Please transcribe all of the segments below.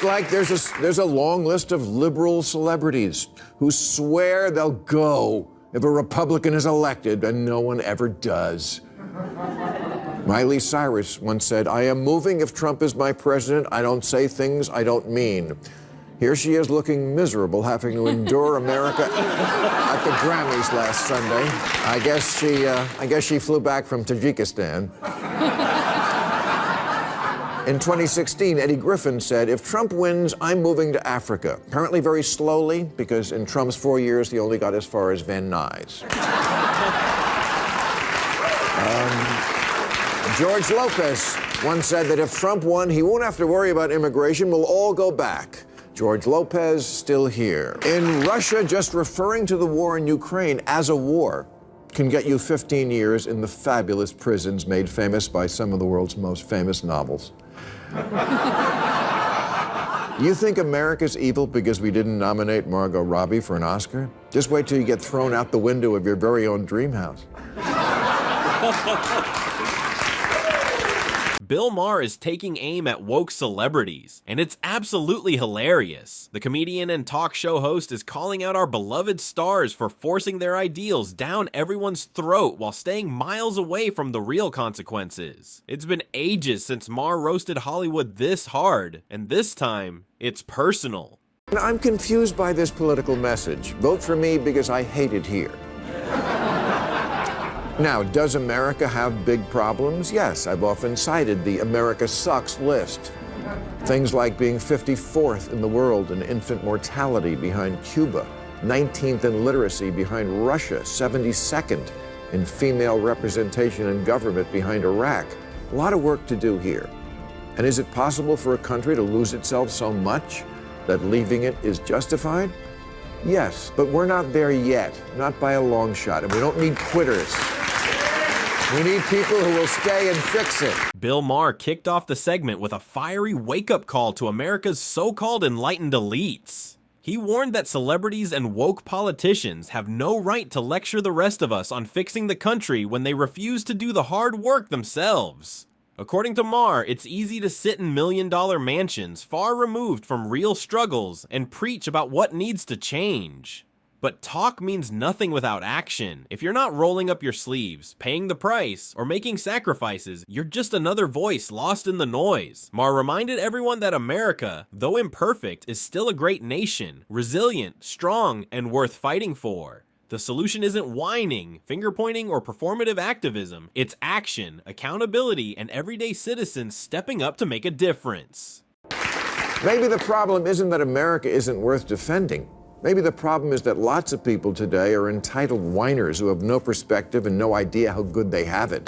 It's like there's a long list of liberal celebrities who swear they'll go if a Republican is elected, and no one ever does. Miley Cyrus once said, "I am moving if Trump is my president. I don't say things I don't mean." Here she is looking miserable, having to endure America at the Grammys last Sunday. I guess she flew back from Tajikistan. In 2016, Eddie Griffin said, "If Trump wins, I'm moving to Africa." Apparently very slowly, because in Trump's 4 years, he only got as far as Van Nuys. George Lopez once said that if Trump won, he won't have to worry about immigration. We'll all go back. George Lopez, still here. In Russia, just referring to the war in Ukraine as a war can get you 15 years in the fabulous prisons made famous by some of the world's most famous novels. You think America's evil because we didn't nominate Margot Robbie for an Oscar? Just wait till you get thrown out the window of your very own dream house. Bill Maher is taking aim at woke celebrities, and it's absolutely hilarious. The comedian and talk show host is calling out our beloved stars for forcing their ideals down everyone's throat while staying miles away from the real consequences. It's been ages since Maher roasted Hollywood this hard, and this time, it's personal. I'm confused by this political message. Vote for me because I hate it here. Now, does America have big problems? Yes, I've often cited the America sucks list. Things like being 54th in the world in infant mortality behind Cuba, 19th in literacy behind Russia, 72nd in female representation in government behind Iraq. A lot of work to do here. And is it possible for a country to lose itself so much that leaving it is justified? Yes, but we're not there yet, not by a long shot, and we don't need quitters. We need people who will stay and fix it. Bill Maher kicked off the segment with a fiery wake-up call to America's so-called enlightened elites. He warned that celebrities and woke politicians have no right to lecture the rest of us on fixing the country when they refuse to do the hard work themselves. According to Maher, it's easy to sit in million-dollar mansions far removed from real struggles and preach about what needs to change. But talk means nothing without action. If you're not rolling up your sleeves, paying the price, or making sacrifices, you're just another voice lost in the noise. Maher reminded everyone that America, though imperfect, is still a great nation, resilient, strong, and worth fighting for. The solution isn't whining, finger-pointing, or performative activism. It's action, accountability, and everyday citizens stepping up to make a difference. Maybe the problem isn't that America isn't worth defending. Maybe the problem is that lots of people today are entitled whiners who have no perspective and no idea how good they have it.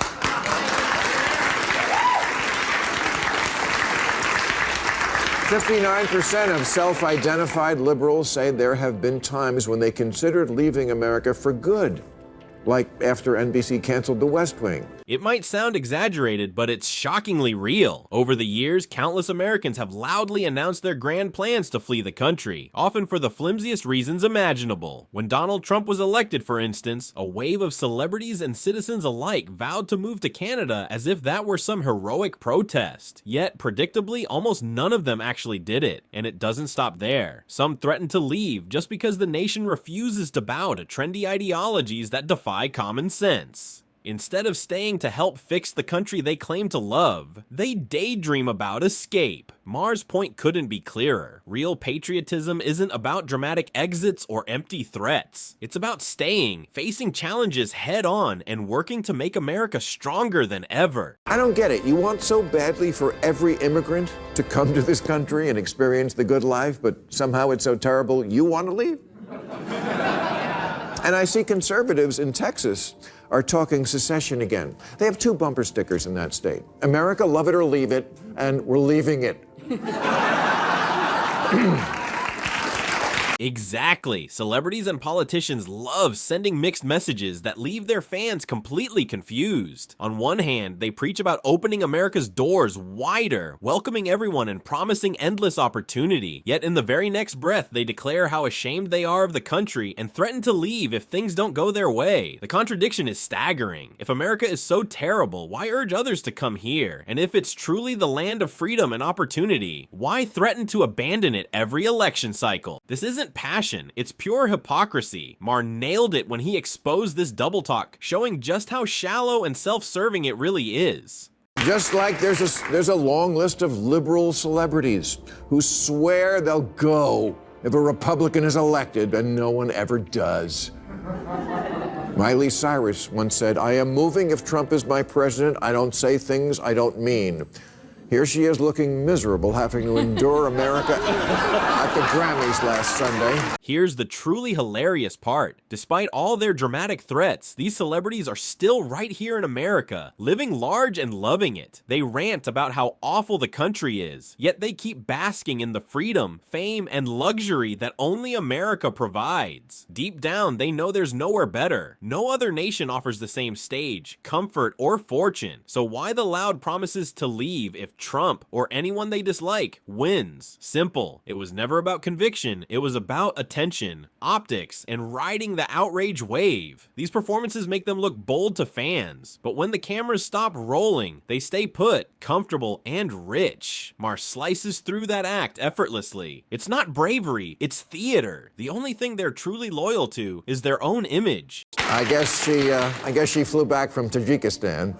59% of self-identified liberals say there have been times when they considered leaving America for good, like after NBC canceled The West Wing. It might sound exaggerated, but it's shockingly real. Over the years, countless Americans have loudly announced their grand plans to flee the country, often for the flimsiest reasons imaginable. When Donald Trump was elected, for instance, a wave of celebrities and citizens alike vowed to move to Canada as if that were some heroic protest. Yet, predictably, almost none of them actually did it, and it doesn't stop there. Some threatened to leave just because the nation refuses to bow to trendy ideologies that defy common sense. Instead of staying to help fix the country they claim to love, they daydream about escape. Maher's point couldn't be clearer. Real patriotism isn't about dramatic exits or empty threats. It's about staying, facing challenges head on, and working to make America stronger than ever. I don't get it. You want so badly for every immigrant to come to this country and experience the good life, but somehow it's so terrible you want to leave? And I see conservatives in Texas are talking secession again. They have 2 bumper stickers in that state. America, love it or leave it, and we're leaving it. Exactly. Celebrities and politicians love sending mixed messages that leave their fans completely confused. On one hand, they preach about opening America's doors wider, welcoming everyone and promising endless opportunity. Yet in the very next breath, they declare how ashamed they are of the country and threaten to leave if things don't go their way. The contradiction is staggering. If America is so terrible, why urge others to come here? And if it's truly the land of freedom and opportunity, why threaten to abandon it every election cycle? This isn't passion, it's pure hypocrisy. Maher nailed it when he exposed this double talk, showing just how shallow and self-serving it really is. Just like there's a long list of liberal celebrities who swear they'll go if a Republican is elected, and no one ever does. Miley Cyrus once said, "I am moving if Trump is my president. I don't say things I don't mean." Here she is looking miserable, having to endure America at the Grammys last Sunday. Here's the truly hilarious part. Despite all their dramatic threats, these celebrities are still right here in America, living large and loving it. They rant about how awful the country is, yet they keep basking in the freedom, fame, and luxury that only America provides. Deep down, they know there's nowhere better. No other nation offers the same stage, comfort, or fortune. So why the loud promises to leave if Trump, or anyone they dislike, wins? Simple. It was never about conviction. It was about attention, optics, and riding the outrage wave. These performances make them look bold to fans, but when the cameras stop rolling, they stay put, comfortable, and rich. Maher slices through that act effortlessly. It's not bravery, it's theater. The only thing they're truly loyal to is their own image. I guess she flew back from Tajikistan.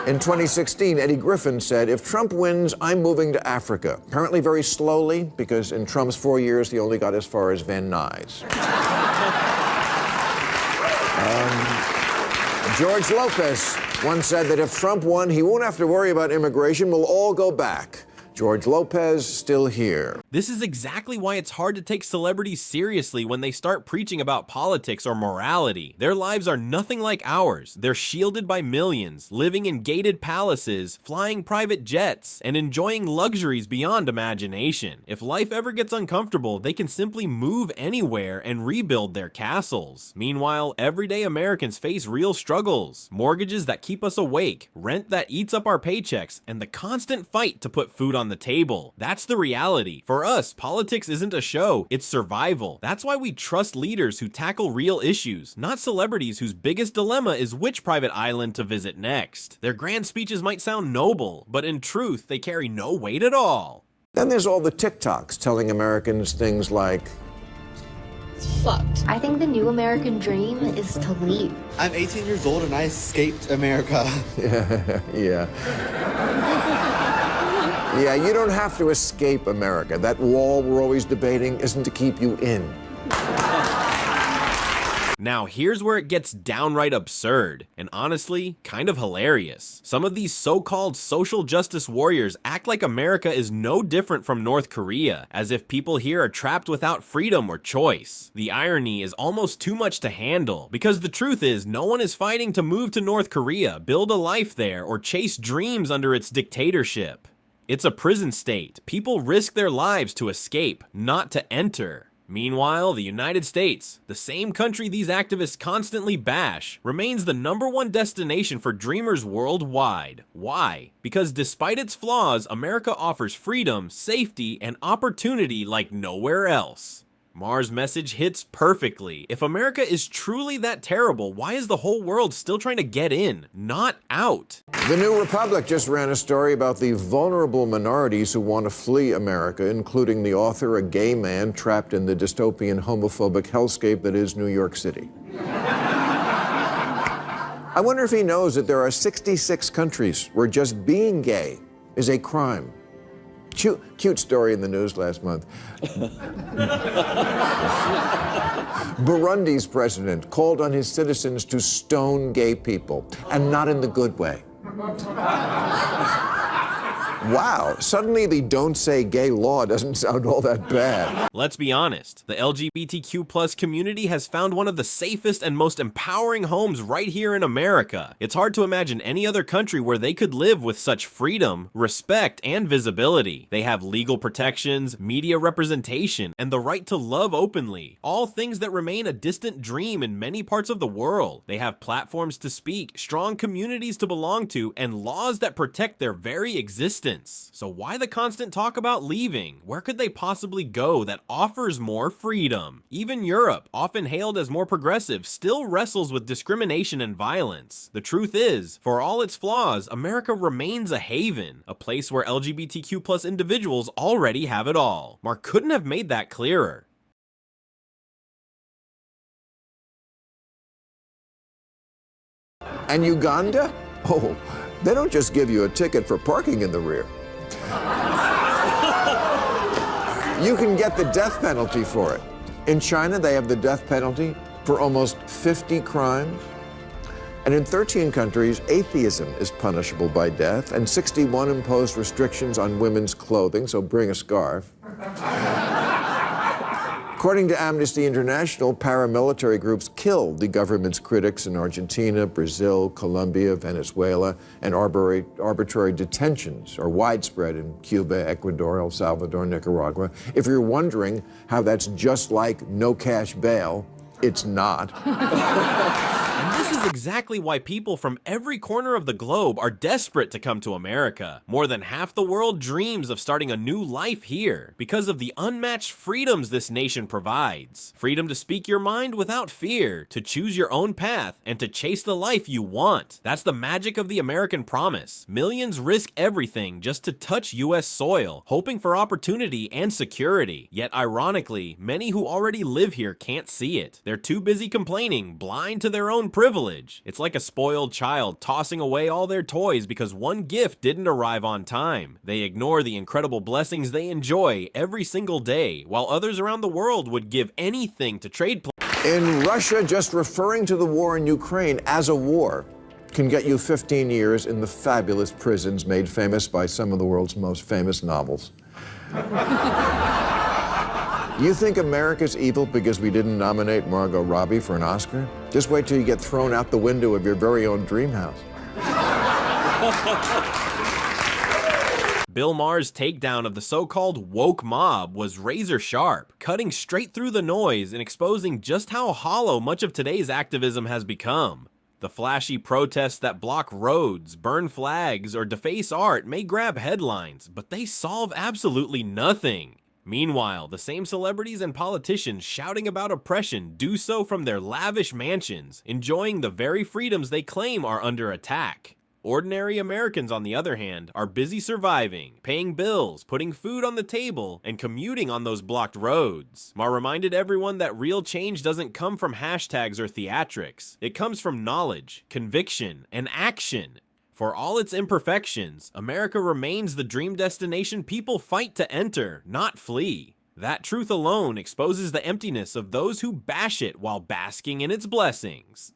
In 2016, Eddie Griffin said, "If Trump wins, I'm moving to Africa." Apparently very slowly, because in Trump's 4 years, he only got as far as Van Nuys. George Lopez once said that if Trump won, he won't have to worry about immigration. We'll all go back. George Lopez still here. This is exactly why it's hard to take celebrities seriously when they start preaching about politics or morality. Their lives are nothing like ours. They're shielded by millions, living in gated palaces, flying private jets, and enjoying luxuries beyond imagination. If life ever gets uncomfortable, they can simply move anywhere and rebuild their castles. Meanwhile, everyday Americans face real struggles, mortgages that keep us awake, rent that eats up our paychecks, and the constant fight to put food on the table. That's the reality. For us, politics isn't a show, it's survival. That's why we trust leaders who tackle real issues, not celebrities whose biggest dilemma is which private island to visit next. Their grand speeches might sound noble, but in truth, they carry no weight at all. Then there's all the TikToks telling Americans things like, fucked. I think the new American dream is to leave. I'm 18 years old and I escaped America. Yeah. Yeah, you don't have to escape America. That wall we're always debating isn't to keep you in. Now here's where it gets downright absurd, and honestly, kind of hilarious. Some of these so-called social justice warriors act like America is no different from North Korea, as if people here are trapped without freedom or choice. The irony is almost too much to handle, because the truth is no one is fighting to move to North Korea, build a life there, or chase dreams under its dictatorship. It's a prison state. People risk their lives to escape, not to enter. Meanwhile, the United States, the same country these activists constantly bash, remains the #1 destination for dreamers worldwide. Why? Because despite its flaws, America offers freedom, safety, and opportunity like nowhere else. Maher's message hits perfectly. If America is truly that terrible, why is the whole world still trying to get in, not out? The New Republic just ran a story about the vulnerable minorities who want to flee America, including the author, a gay man trapped in the dystopian homophobic hellscape that is New York City. I wonder if he knows that there are 66 countries where just being gay is a crime. Cute story in the news last month. Burundi's president called on his citizens to stone gay people, and not in the good way. Wow, suddenly the don't say gay law doesn't sound all that bad. Let's be honest, the LGBTQ+ community has found one of the safest and most empowering homes right here in America. It's hard to imagine any other country where they could live with such freedom, respect, and visibility. They have legal protections, media representation, and the right to love openly, all things that remain a distant dream in many parts of the world. They have platforms to speak, strong communities to belong to, and laws that protect their very existence. So why the constant talk about leaving? Where could they possibly go that offers more freedom? Even Europe, often hailed as more progressive, still wrestles with discrimination and violence. The truth is, for all its flaws, America remains a haven, a place where LGBTQ+ individuals already have it all. Mark couldn't have made that clearer. And Uganda? Oh, they don't just give you a ticket for parking in the rear. You can get the death penalty for it. In China, they have the death penalty for almost 50 crimes. And in 13 countries, atheism is punishable by death, and 61 impose restrictions on women's clothing, so bring a scarf. According to Amnesty International, paramilitary groups killed the government's critics in Argentina, Brazil, Colombia, Venezuela, and arbitrary detentions are widespread in Cuba, Ecuador, El Salvador, Nicaragua. If you're wondering how that's just like no cash bail, it's not. And this is exactly why people from every corner of the globe are desperate to come to America. More than half the world dreams of starting a new life here because of the unmatched freedoms this nation provides. Freedom to speak your mind without fear, to choose your own path, and to chase the life you want. That's the magic of the American promise. Millions risk everything just to touch US soil, hoping for opportunity and security. Yet ironically, many who already live here can't see it. They're too busy complaining, blind to their own privilege. It's like a spoiled child tossing away all their toys because one gift didn't arrive on time. They ignore the incredible blessings they enjoy every single day, while others around the world would give anything to trade places. In Russia, just referring to the war in Ukraine as a war can get you 15 years in the fabulous prisons made famous by some of the world's most famous novels. You think America's evil because we didn't nominate Margot Robbie for an Oscar? Just wait till you get thrown out the window of your very own dream house. Bill Maher's takedown of the so-called woke mob was razor sharp, cutting straight through the noise and exposing just how hollow much of today's activism has become. The flashy protests that block roads, burn flags, or deface art may grab headlines, but they solve absolutely nothing. Meanwhile, the same celebrities and politicians shouting about oppression do so from their lavish mansions, enjoying the very freedoms they claim are under attack. Ordinary Americans, on the other hand, are busy surviving, paying bills, putting food on the table, and commuting on those blocked roads. Maher reminded everyone that real change doesn't come from hashtags or theatrics. It comes from knowledge, conviction, and action. For all its imperfections, America remains the dream destination people fight to enter, not flee. That truth alone exposes the emptiness of those who bash it while basking in its blessings.